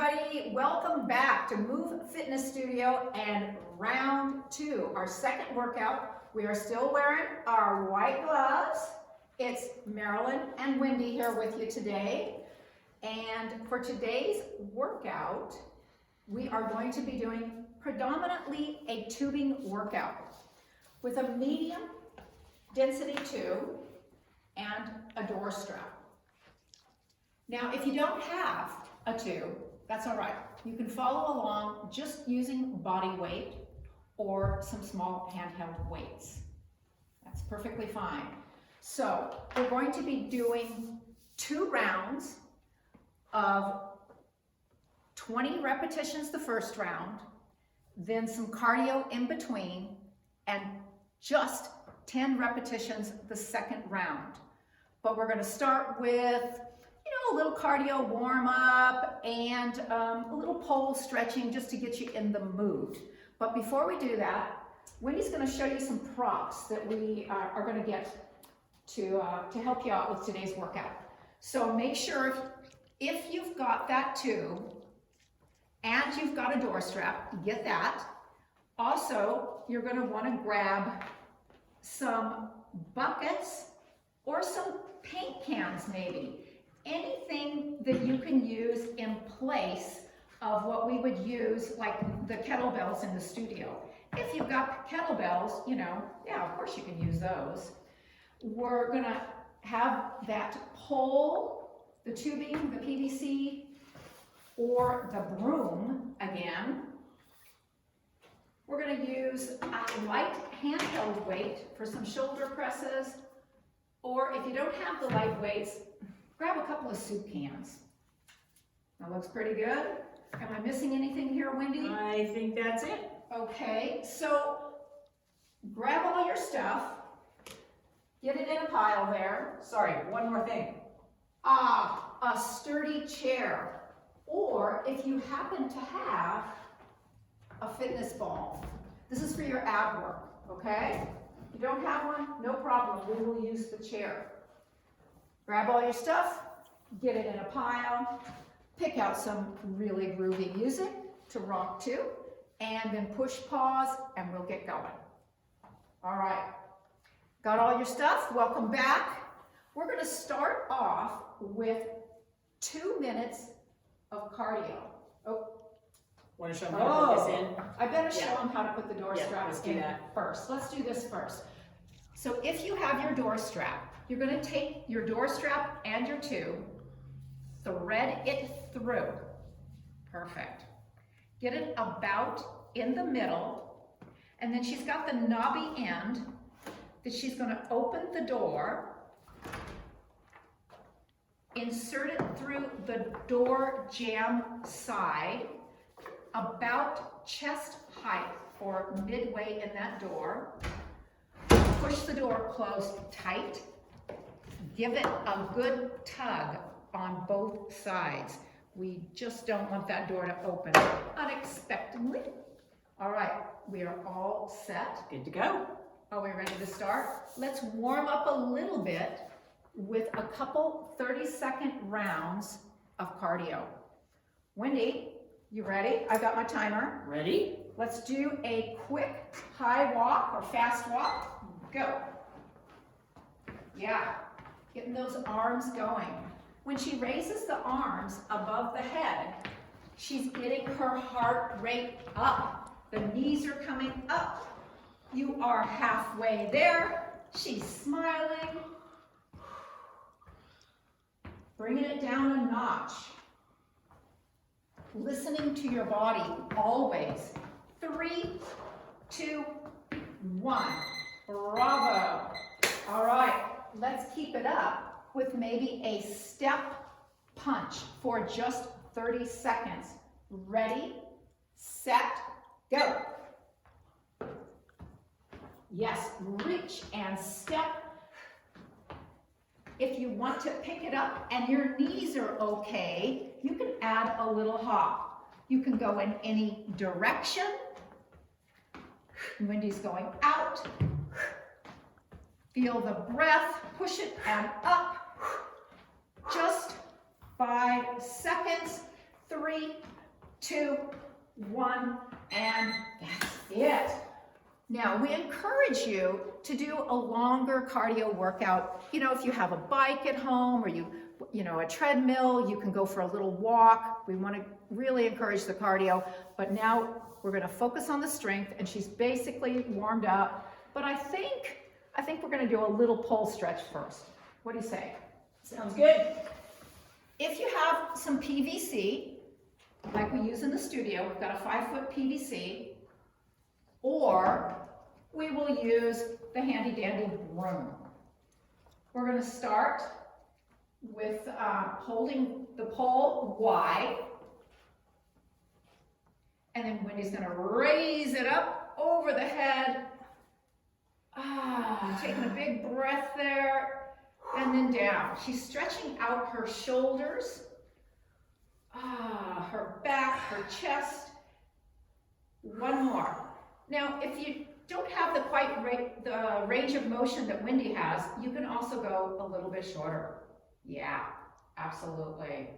everybody. Welcome back to Move Fitness Studio and round 2, our second workout. We are still wearing our white gloves. It's Marilyn and Wendy here with you today. And for today's workout, we are going to be doing predominantly a tubing workout with a medium density tube and a door strap. Now, if you don't have a tube, that's all right. You can follow along just using body weight or some small handheld weights. That's perfectly fine. So we're going to be doing 2 rounds of 20 repetitions the first round, then some cardio in between, and just 10 repetitions the second round. But we're going to start with a little cardio warm up and a little pole stretching just to get you in the mood. But before we do that, Wendy's going to show you some props that we are going to get to help you out with today's workout. So make sure if you've got that tube and you've got a door strap, get that. Also, you're going to want to grab some buckets or some paint cans maybe. Anything that you can use in place of what we would use, like the kettlebells in the studio. If you've got kettlebells, yeah, of course you can use those. We're gonna have that pole, the tubing, the PVC, or the broom again. We're gonna use a light handheld weight for some shoulder presses, or if you don't have the light weights, grab a couple of soup cans. That looks pretty good. Am I missing anything here, Wendy? I think that's it. Okay, so grab all your stuff, get it in a pile there. Sorry, one more thing. A sturdy chair. Or if you happen to have a fitness ball. This is for your ab work, okay? If you don't have one, no problem. We will use the chair. Grab all your stuff, get it in a pile, pick out some really groovy music to rock to, and then push pause and we'll get going. All right, got all your stuff? Welcome back. We're gonna start off with 2 minutes of cardio. Oh. Want to show them how to put this in? I better show them how to put the door Yeah, strap let's do in that. first. Let's do this first. So if you have your door strap, you're going to take your door strap and your tube, thread it through. Perfect. Get it about in the middle, and then she's got the knobby end that she's going to open the door, insert it through the door jamb side, about chest height or midway in that door. Push the door closed tight. Give it a good tug on both sides. We just don't want that door to open unexpectedly. All right, we are all set. Good to go. Are we ready to start? Let's warm up a little bit with a couple 30-second rounds of cardio. Wendy, you ready? I've got my timer. Ready? Let's do a quick high walk or fast walk. Go. Yeah, getting those arms going. When she raises the arms above the head, she's getting her heart rate up. The knees are coming up. You are halfway there. She's smiling. Bringing it down a notch. Listening to your body always. 3, 2, 1. Bravo. All right, let's keep it up with maybe a step punch for just 30 seconds. Ready, set, go. Yes, reach and step. If you want to pick it up and your knees are okay, you can add a little hop. You can go in any direction. Wendy's going out. Feel the breath, push it and up. Just 5 seconds. 3, 2, 1, and that's it. Now, we encourage you to do a longer cardio workout. You know, if you have a bike at home or you know, a treadmill, you can go for a little walk. We want to really encourage the cardio, but now we're going to focus on the strength, and she's basically warmed up. But I think we're going to do a little pole stretch first. What do you say? Sounds good. If you have some PVC, like we use in the studio, we've got a 5-foot PVC, or we will use the handy dandy broom. We're going to start with holding the pole wide, and then Wendy's going to raise it up over the head. Taking a big breath there, and then down. She's stretching out her shoulders, her back, her chest. One more. Now, if you don't have the range of motion that Wendy has, you can also go a little bit shorter. Yeah, absolutely.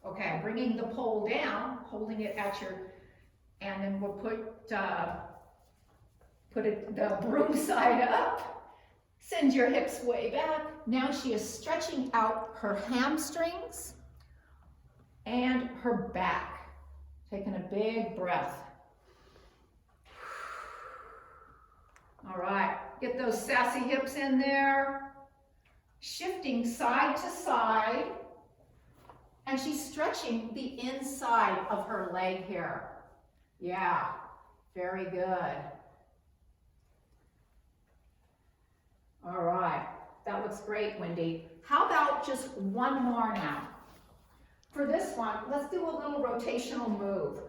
Okay, bringing the pole down, holding it at your, and then we'll put the broom side up, send your hips way back. Now she is stretching out her hamstrings and her back. Taking a big breath. All right, get those sassy hips in there. Shifting side to side. And she's stretching the inside of her leg here. Yeah, very good. All right, that looks great, Wendy. How about just one more now? For this one, let's do a little rotational move.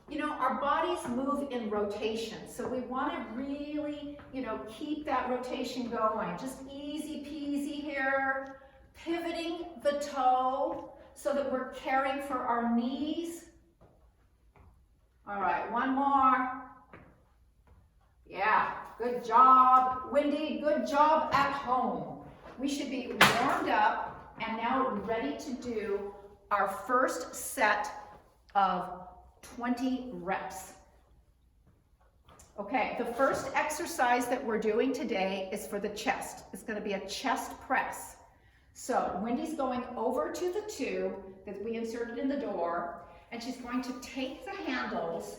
You know, our bodies move in rotation, so we want to really, you know, keep that rotation going. Just easy peasy here, pivoting the toe so that we're caring for our knees. All right, one more. Yeah, good job. Wendy, good job at home. We should be warmed up and now ready to do our first set of 20 reps. Okay, the first exercise that we're doing today is for the chest. It's going to be a chest press. So Wendy's going over to the tube that we inserted in the door, and she's going to take the handles,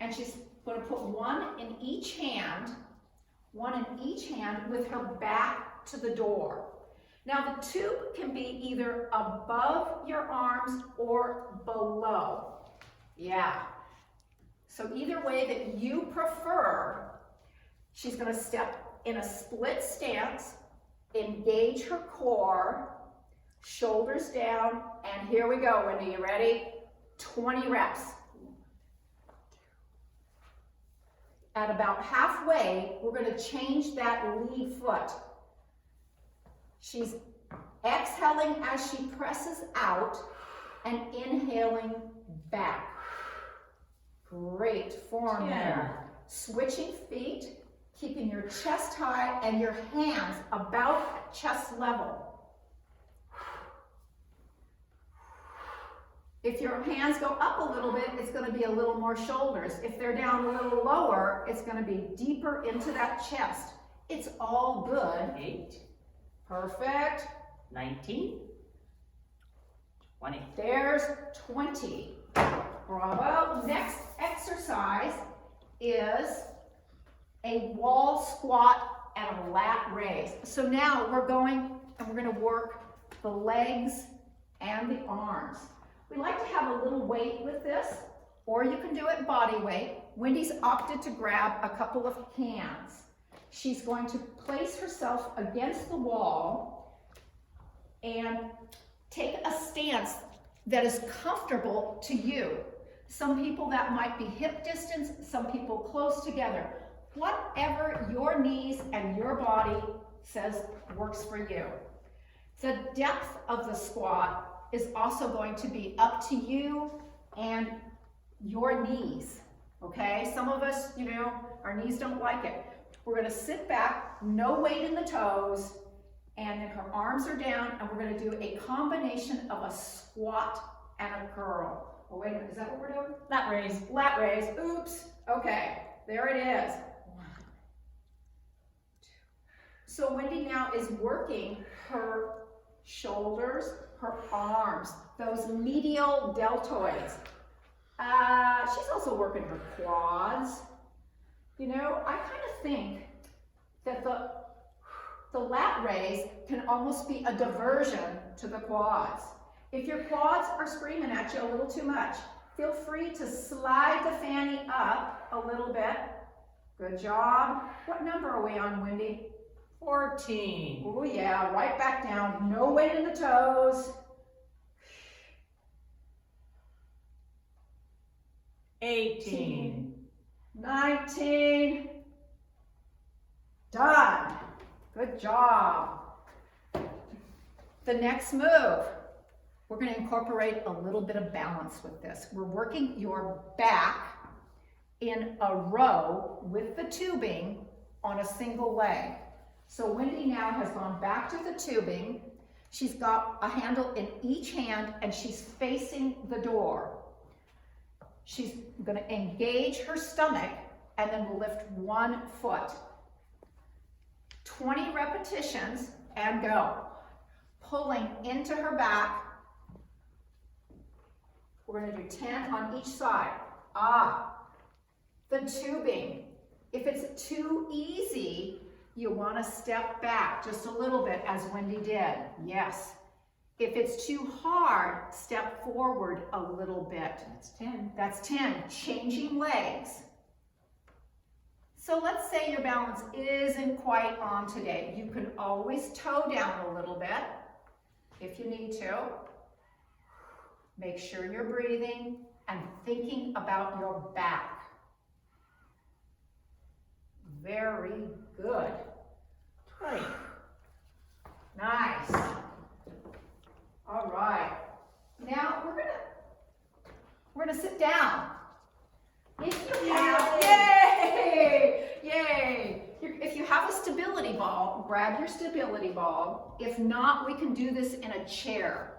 and she's going to put one in each hand with her back to the door. Now the tube can be either above your arms or below. Yeah. So either way that you prefer, she's going to step in a split stance, engage her core, shoulders down, and here we go, Wendy. You ready? 20 reps. At about halfway, we're going to change that lead foot. She's exhaling as she presses out and inhaling back. Great form there. Switching feet, keeping your chest high and your hands about chest level. If your hands go up a little bit, it's going to be a little more shoulders. If they're down a little lower, it's going to be deeper into that chest. It's all good. 8. Perfect. 19. 20. There's 20. Bravo. Next exercise is a wall squat and a lat raise. So now we're going to work the legs and the arms. We like to have a little weight with this, or you can do it body weight. Wendy's opted to grab a couple of hands. She's going to place herself against the wall and take a stance that is comfortable to you. Some people that might be hip distance, some people close together. Whatever your knees and your body says works for you. The depth of the squat is also going to be up to you and your knees, okay? Some of us, you know, our knees don't like it. We're gonna sit back, no weight in the toes, and then her arms are down, and we're gonna do a combination of a squat and a curl. Oh, wait a minute, is that what we're doing? Lat raise. Lat raise, oops, okay, there it is. So Wendy now is working her shoulders, her arms, those medial deltoids. She's also working her quads. You know, I kind of think that the lat raise can almost be a diversion to the quads. If your quads are screaming at you a little too much, feel free to slide the fanny up a little bit. Good job. What number are we on, Wendy? 14. Oh yeah, right back down. No weight in the toes. 18. 19. Done. Good job. The next move, we're going to incorporate a little bit of balance with this. We're working your back in a row with the tubing on a single leg. So Wendy now has gone back to the tubing. She's got a handle in each hand and she's facing the door. She's going to engage her stomach and then we'll lift 1 foot. 20 repetitions and go. Pulling into her back. We're going to do 10 on each side. The tubing. If it's too easy, you want to step back just a little bit as Wendy did. Yes. If it's too hard, step forward a little bit. That's 10. That's 10. Changing legs. So let's say your balance isn't quite on today. You can always toe down a little bit if you need to. Make sure you're breathing and thinking about your back. Very good. 20. Nice. All right. Now we're gonna sit down. If you have, yay! If you have a stability ball, grab your stability ball. If not, we can do this in a chair.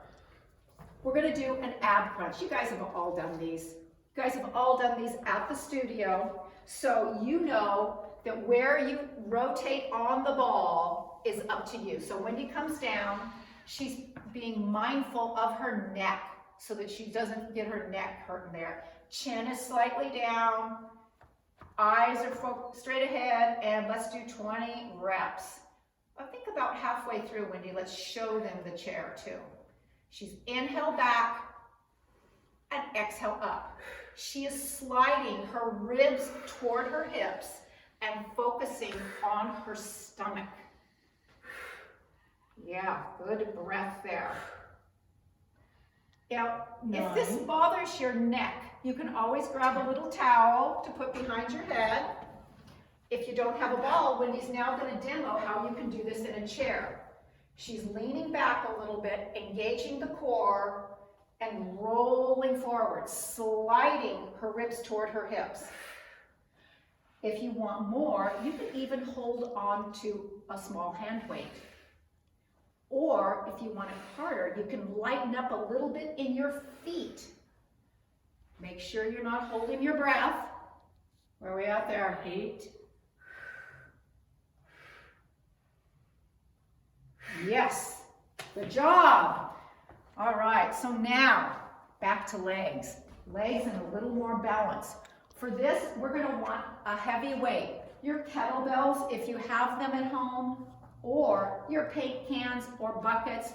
We're gonna do an ab crunch. You guys have all done these. You guys have all done these at the studio, so you know that where you rotate on the ball is up to you. So Wendy comes down, she's being mindful of her neck so that she doesn't get her neck hurting there. Chin is slightly down, eyes are straight ahead, and let's do 20 reps. I think about halfway through, Wendy, let's show them the chair too. She's inhale back and exhale up. She is sliding her ribs toward her hips and focusing on her stomach. Yeah, good breath there. Now, if this bothers your neck, you can always grab a little towel to put behind your head. If you don't have a ball, Wendy's now going to demo how you can do this in a chair. She's leaning back a little bit, engaging the core, and rolling forward, sliding her ribs toward her hips. If you want more, you can even hold on to a small hand weight. Or if you want it harder, you can lighten up a little bit in your feet. Make sure you're not holding your breath. Where are we at there? 8. Yes, good job. All right, so now back to legs. Legs and a little more balance. For this, we're going to want a heavy weight. Your kettlebells, if you have them at home, or your paint cans or buckets,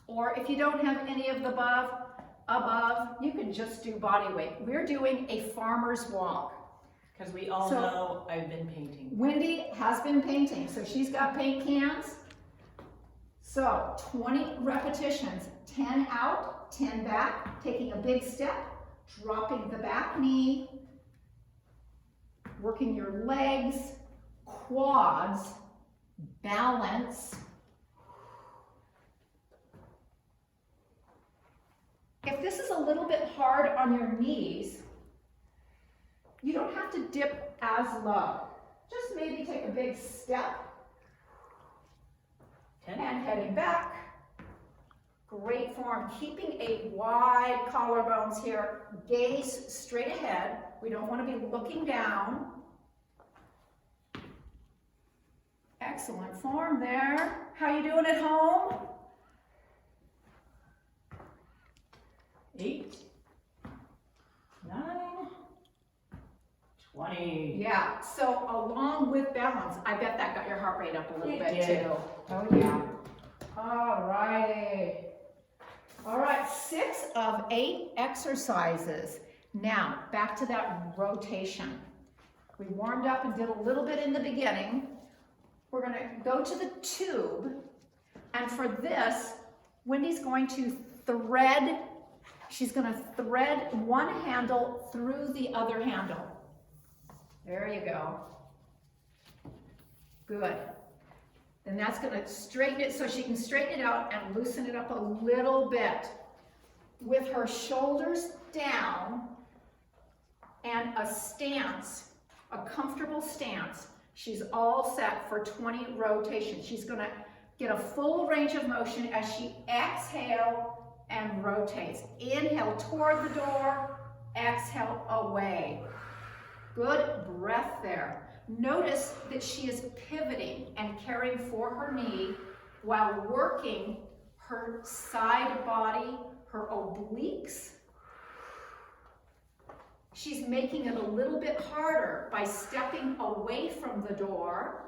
or if you don't have any of the above, you can just do body weight. We're doing a farmer's walk. Because we all know I've been painting. Wendy has been painting, so she's got paint cans. So 20 repetitions, 10 out, 10 back, taking a big step, dropping the back knee, working your legs, quads, balance. If this is a little bit hard on your knees, you don't have to dip as low. Just maybe take a big step 10. and heading back. Great form. Keeping a wide collarbones here. Gaze straight ahead. We don't want to be looking down. Excellent form there. How you doing at home? 8, 9, 20. Yeah, so along with balance, I bet that got your heart rate up a little bit did. too. Oh yeah. All righty. All right, 6 of 8 exercises. Now, back to that rotation. We warmed up and did a little bit in the beginning. We're gonna go to the tube, and for this, Wendy's going to thread, she's gonna thread one handle through the other handle. There you go. Good. Then that's gonna straighten it so she can straighten it out and loosen it up a little bit. With her shoulders down and a stance, a comfortable stance, she's all set for 20 rotations. She's gonna get a full range of motion as she exhales and rotates. Inhale toward the door, exhale away. Good breath there. Notice that she is pivoting and caring for her knee while working her side body, her obliques. She's making it a little bit harder by stepping away from the door.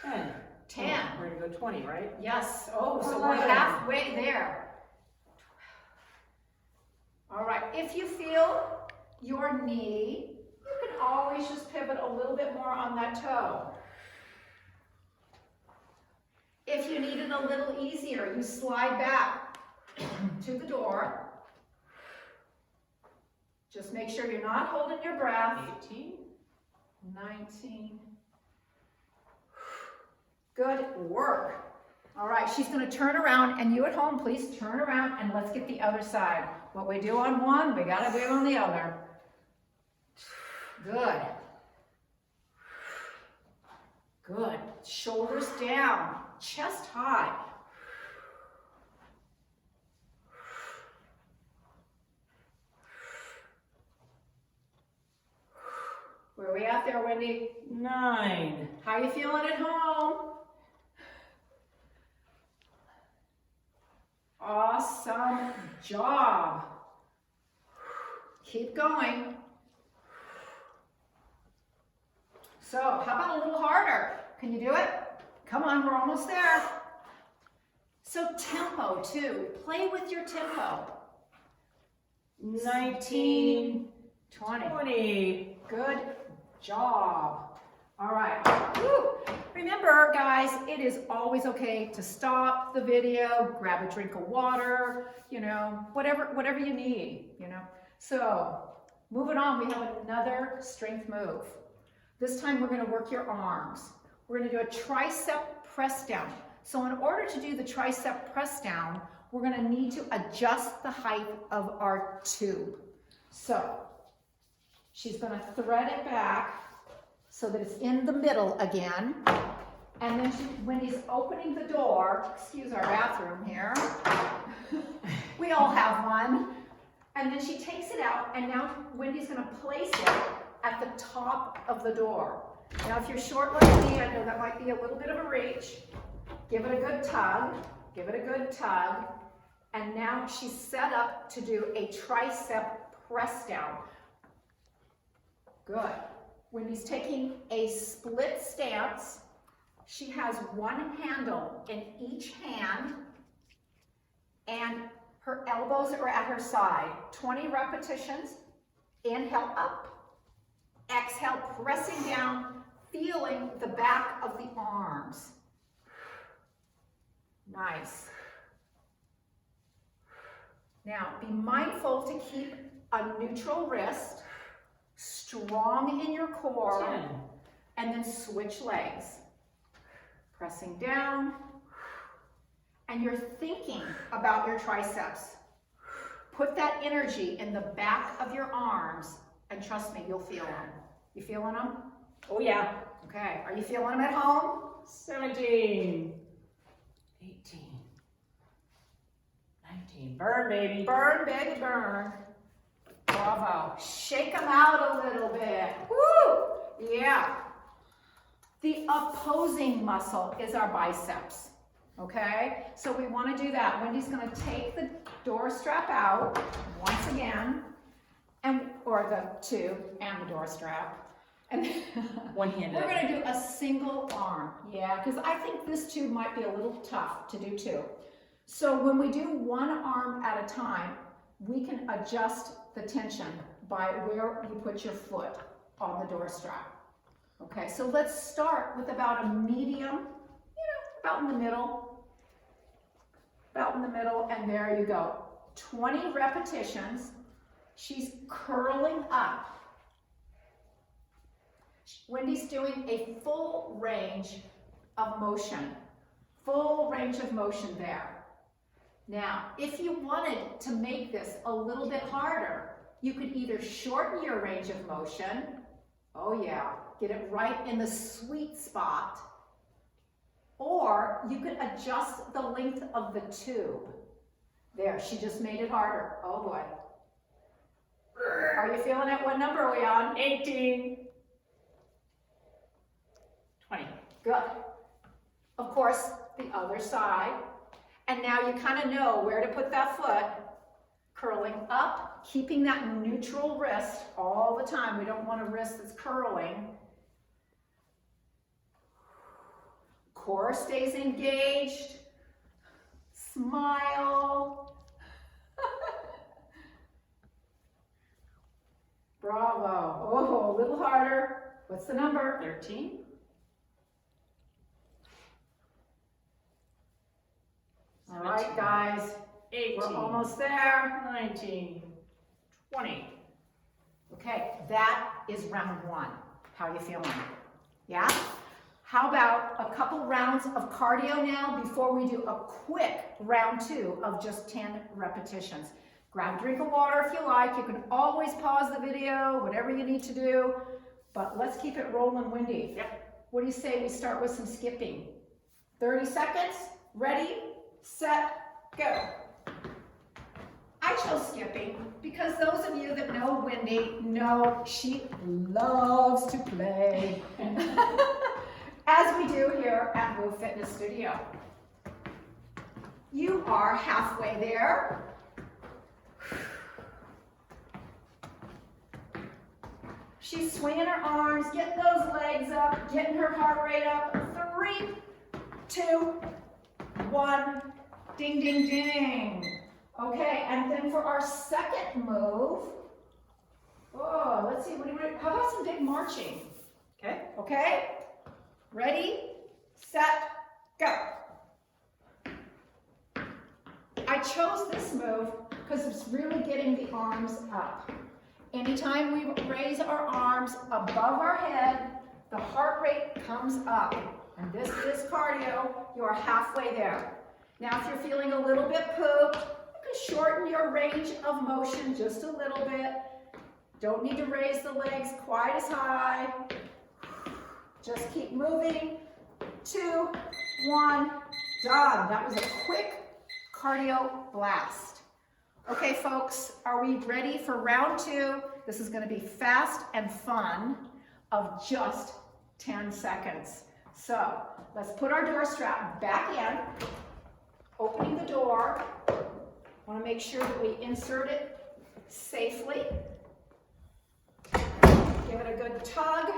10. 10. We're gonna go 20, right? Yes. Oh, so we're 11. halfway there. All right. If you feel your knee, you can always just pivot a little bit more on that toe. If you need it a little easier, you slide back to the door. Just make sure you're not holding your breath. 18. 19. Good work. All right, she's going to turn around, and you at home, please turn around and let's get the other side. What we do on one, we got to do on the other. Good. Good. Shoulders down, chest high. Where are we at there, Wendy? 9. How you feeling at home? Awesome job. Keep going. So, how about a little harder? Can you do it? Come on, we're almost there. So tempo too. Play with your tempo. 19. 20. 20. Good job. All right. Woo. Remember, guys, it is always okay to stop the video, grab a drink of water, you know, whatever you need, you know. So, moving on, we have another strength move. This time we're going to work your arms. We're going to do a tricep press down. So in order to do the tricep press down, we're going to need to adjust the height of our tube. So, she's going to thread it back so that it's in the middle again. And then Wendy's opening the door, excuse our bathroom here. We all have one. And then she takes it out, and now Wendy's going to place it at the top of the door. Now, if you're short like me, I know that might be a little bit of a reach. Give it a good tug. Give it a good tug. And now she's set up to do a tricep press down. Good. Wendy's taking a split stance. She has one handle in each hand, and her elbows are at her side. 20 repetitions. Inhale up. Exhale, pressing down, feeling the back of the arms. Nice. Now, be mindful to keep a neutral wrist, strong in your core, 10. and then switch legs. Pressing down, and you're thinking about your triceps. Put that energy in the back of your arms, and trust me, you'll feel them. You feeling them? Oh yeah. Okay, are you feeling them at home? 17. 18. 19. Burn, baby. Burn, baby, burn. Bravo. Shake them out a little bit. Woo! Yeah. The opposing muscle is our biceps. Okay? So we want to do that. Wendy's going to take the door strap out once again, or the tube and the door strap. And One-handed. we're going to do a single arm. Yeah, because I think this tube might be a little tough to do too. So when we do one arm at a time, we can adjust the tension by where you put your foot on the door strap. Okay, so let's start with about a medium, about in the middle, and there you go. 20 repetitions. She's curling up. Wendy's doing a full range of motion. Full range of motion there. Now, if you wanted to make this a little bit harder, you could either shorten your range of motion. Oh yeah, get it right in the sweet spot. Or you could adjust the length of the tube. There, she just made it harder. Oh boy. Are you feeling it? What number are we on? 18. 20. Good. Of course, the other side. And now you kind of know where to put that foot. Curling up, keeping that neutral wrist all the time. We don't want a wrist that's curling. Core stays engaged. Smile. Bravo. Oh, a little harder. What's the number? 13. All right, guys. 18. We're almost there. 19. 20. Okay, that is round one. How you feeling? Yeah? How about a couple rounds of cardio now before we do a quick round two of just 10 repetitions? Grab a drink of water if you like. You can always pause the video, whatever you need to do. But let's keep it rolling, Wendy. Yep. What do you say we start with some skipping? 30 seconds. Ready, set, go. I chose skipping because those of you that know Wendy know she loves to play. As we do here at Move Fitness Studio. You are halfway there. She's swinging her arms, getting those legs up, getting her heart rate up. 3, 2, 1, ding, ding, ding. Okay, and then for our second move, oh, let's see, how about some big marching? Okay. Okay, ready, set, go. I chose this move because it's really getting the arms up. Anytime we raise our arms above our head, the heart rate comes up. And this is cardio. You are halfway there. Now, if you're feeling a little bit pooped, you can shorten your range of motion just a little bit. Don't need to raise the legs quite as high. Just keep moving. 2, 1, done. That was a quick cardio blast. Okay, folks, are we ready for round two? This is going to be fast and fun of just 10 seconds. So let's put our door strap back in, opening the door. Want to make sure that we insert it safely. Give it a good tug.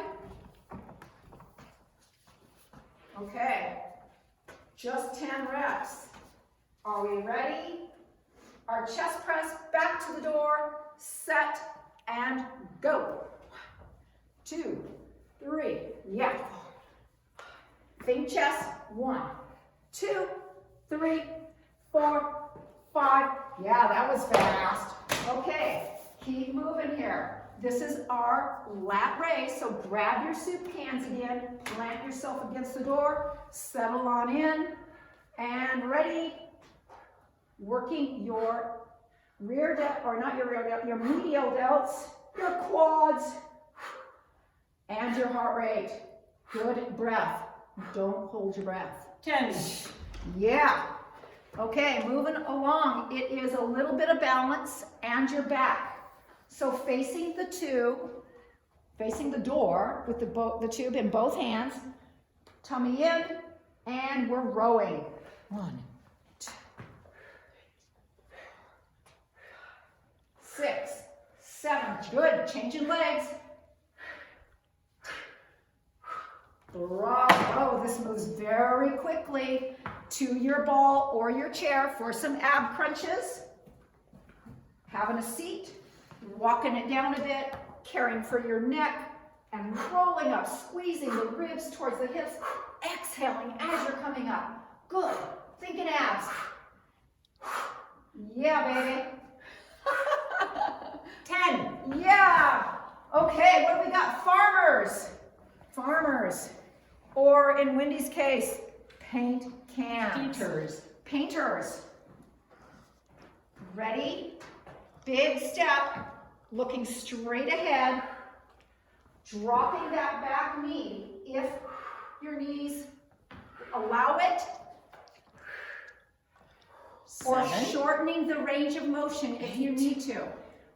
Okay, just 10 reps. Are we ready? Our chest press back to the door, set, and go. 2, 3, yeah. Think chest, 1, 2, 3, 4, 5. Yeah, that was fast. Okay, keep moving here. This is our lat raise, so grab your soup cans again, plant yourself against the door, settle on in, and ready. Working your rear delt, or not your rear delt, your medial delts, your quads, and your heart rate. Good breath. Don't hold your breath. 10. Yeah. Okay, moving along. It is a little bit of balance and your back. So facing the tube, facing the door with the tube in both hands, tummy in, and we're rowing. 1, 2, 6, 7. Good. Changing legs. Bravo. This moves very quickly to your ball or your chair for some ab crunches. Having a seat, walking it down a bit, caring for your neck, and rolling up, squeezing the ribs towards the hips, exhaling as you're coming up. Good. Thinking abs. Yeah, baby. 10. Yeah. Okay, what do we got? Farmers. Farmers. Or in Wendy's case, paint cans. Painters. Painters. Ready? Big step. Looking straight ahead. Dropping that back knee if your knees allow it. Or 7. shortening the range of motion if you need to.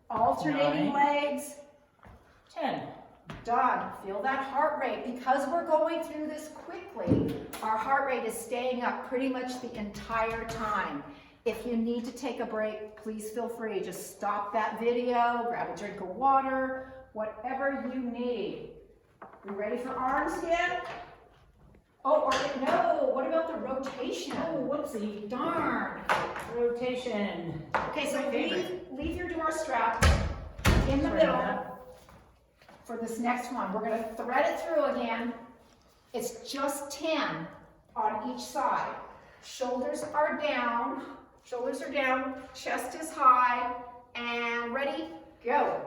Alternating 9. legs. 10. Done. Feel that heart rate. Because we're going through this quickly, our heart rate is staying up pretty much the entire time. If you need to take a break, please feel free. Just stop that video, grab a drink of water, whatever you need. You ready for arms again? Oh, or no, what about the rotation? Oh, whoopsie. Darn. Rotation. Okay, so My favorite. leave your door strap in the Sorry middle about for this next one. We're gonna thread it through again. It's just 10 on each side. Shoulders are down, chest is high, and ready, go.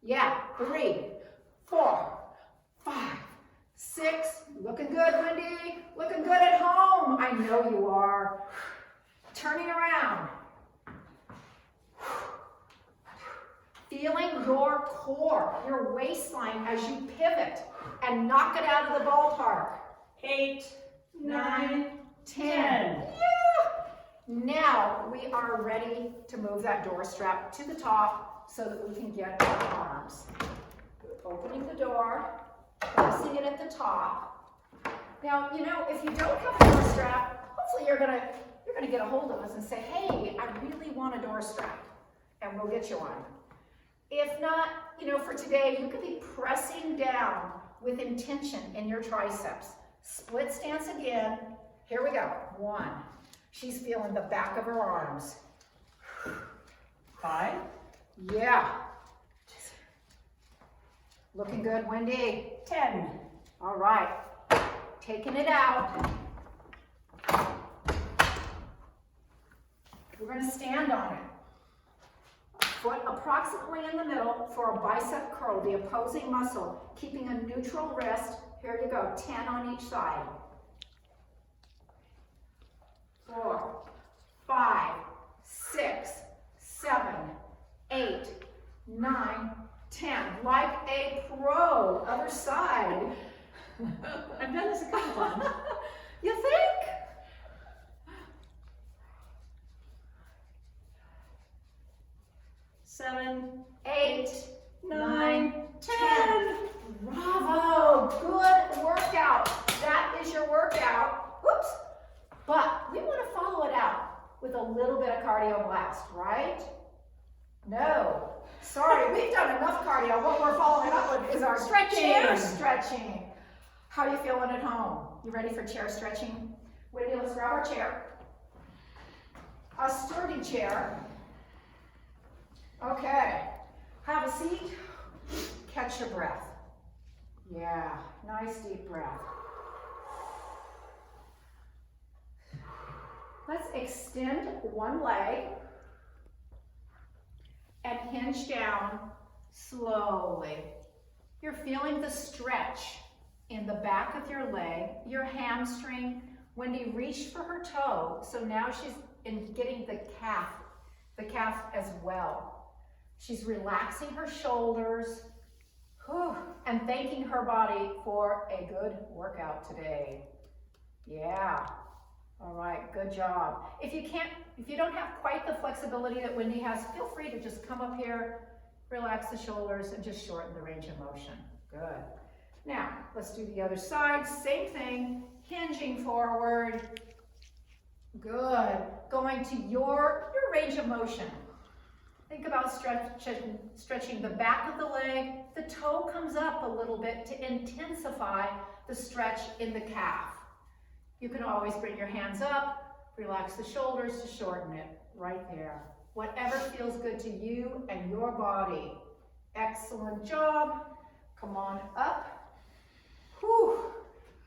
Yeah, 3, 4, 5, 6, looking good, Wendy, looking good at home. I know you are. Turning around. Feeling your core, your waistline as you pivot and knock it out of the ballpark. 8, 9, 10. 10. Yeah. Now we are ready to move that door strap to the top so that we can get our arms. Opening the door, placing it at the top. Now, you know, if you don't have a door strap, hopefully you're gonna get a hold of us and say, hey, I really want a door strap, and we'll get you one. If not, you know, for today, you could be pressing down with intention in your triceps. Split stance again. Here we go. 1. She's feeling the back of her arms. 5. Yeah. Looking good, Wendy. 10. All right. Taking it out. We're going to stand on it. Foot approximately in the middle for a bicep curl, the opposing muscle, keeping a neutral wrist. Here you go, 10 on each side. 4, 5, 6, 7, 8, 9, 10. Like a pro. Other side. I've done this a couple times. You think? Seven, 8, 9, 10. Bravo. Good workout. That is your workout. Whoops. But we want to follow it out with a little bit of cardio blast, right? No. Sorry, we've done enough cardio. What we're following up with is our Stretching. chair stretching. How are you feeling at home? You ready for chair stretching? Wendy, let's grab our chair. A sturdy chair. Okay. Have a seat. Catch your breath. Yeah, nice deep breath. Let's extend one leg and hinge down slowly. You're feeling the stretch in the back of your leg, your hamstring. Wendy reached for her toe, so now she's getting the calf as well. She's relaxing her shoulders, and thanking her body for a good workout today. Yeah. All right, good job. If you don't have quite the flexibility that Wendy has, feel free to just come up here, relax the shoulders, and just shorten the range of motion. Good. Now, let's do the other side. Same thing, hinging forward. Good. Going to your range of motion. Think about stretching the back of the leg. The toe comes up a little bit to intensify the stretch in the calf. You can always bring your hands up, relax the shoulders to shorten it, right there. Whatever feels good to you and your body. Excellent job. Come on up. Whew.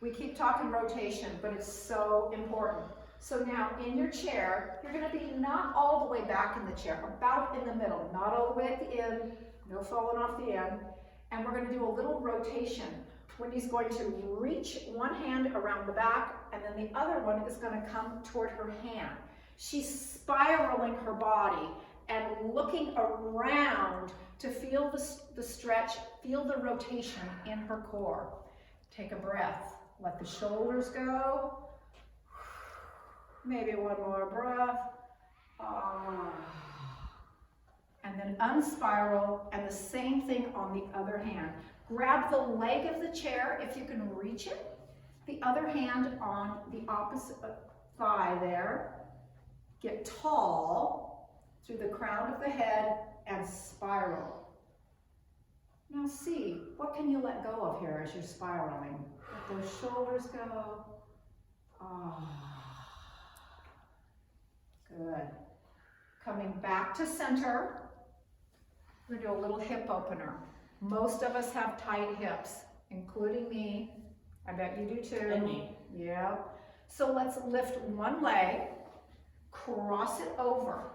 We keep talking rotation, but it's so important. So now in your chair, you're gonna be not all the way back in the chair, about in the middle, not all the way at the end, no falling off the end. And we're gonna do a little rotation. Wendy's going to reach one hand around the back, and then the other one is gonna come toward her hand. She's spiraling her body and looking around to feel the stretch, feel the rotation in her core. Take a breath, let the shoulders go. Maybe one more breath. And then unspiral, and the same thing on the other hand. Grab the leg of the chair if you can reach it. The other hand on the opposite thigh there. Get tall through the crown of the head and spiral. Now see, what can you let go of here as you're spiraling? Let those shoulders go. Good. Coming back to center, we're gonna do a little hip opener. Most of us have tight hips, including me. I bet you do too. And me. Yeah. So let's lift one leg, cross it over,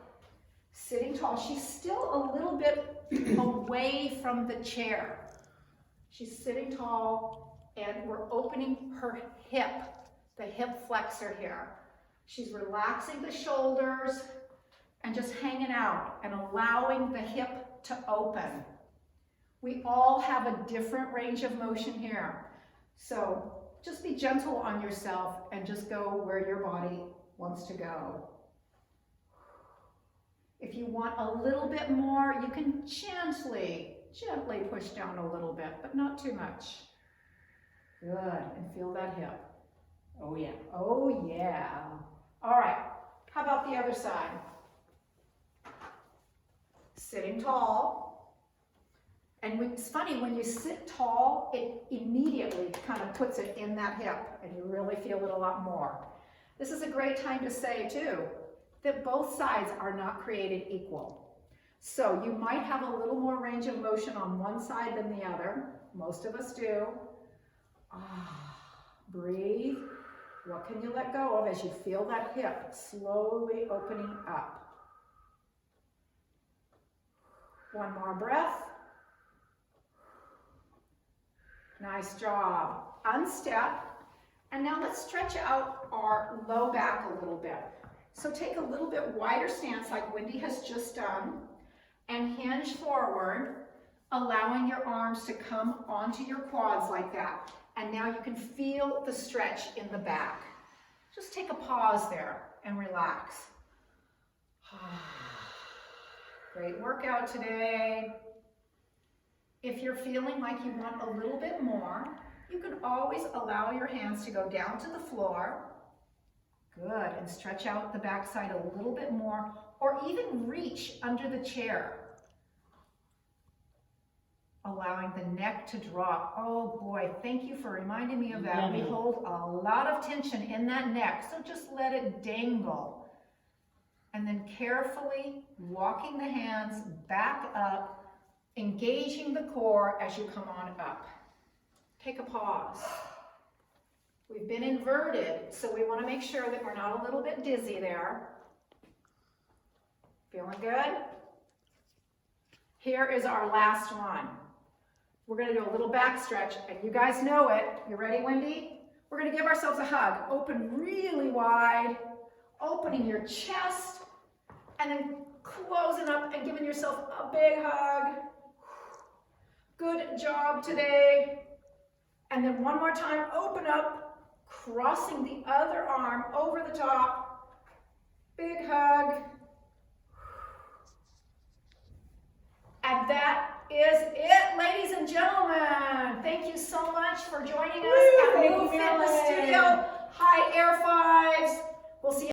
sitting tall. She's still a little bit away from the chair. She's sitting tall, and we're opening her hip, the hip flexor here. She's relaxing the shoulders and just hanging out and allowing the hip to open. We all have a different range of motion here. So just be gentle on yourself and just go where your body wants to go. If you want a little bit more, you can gently push down a little bit, but not too much. Good, and feel that hip. Oh yeah. Oh yeah. All right, how about the other side? Sitting tall. And it's funny, when you sit tall, it immediately kind of puts it in that hip, and you really feel it a lot more. This is a great time to say too, that both sides are not created equal. So you might have a little more range of motion on one side than the other. Most of us do. Breathe. What can you let go of as you feel that hip slowly opening up? One more breath. Nice job. Unstep. And now let's stretch out our low back a little bit. So take a little bit wider stance like Wendy has just done, and hinge forward, allowing your arms to come onto your quads like that. And now you can feel the stretch in the back. Just take a pause there and relax. Great workout today. If you're feeling like you want a little bit more, you can always allow your hands to go down to the floor. Good, and stretch out the backside a little bit more, or even reach under the chair. Allowing the neck to drop. Oh boy, thank you for reminding me of that. Yummy. We hold a lot of tension in that neck, so just let it dangle. And then carefully walking the hands back up, engaging the core as you come on up. Take a pause. We've been inverted, so we want to make sure that we're not a little bit dizzy there. Feeling good? Here is our last one. We're going to do a little back stretch, and you guys know it. You ready, Wendy? We're going to give ourselves a hug. Open really wide, opening your chest, and then closing up and giving yourself a big hug. Good job today. And then one more time, open up, crossing the other arm over the top. Big hug. And that is it, ladies and gentlemen. Thank you so much for joining us at Thank Move you, Fitness Marilyn. Studio. High Air Fives. We'll see you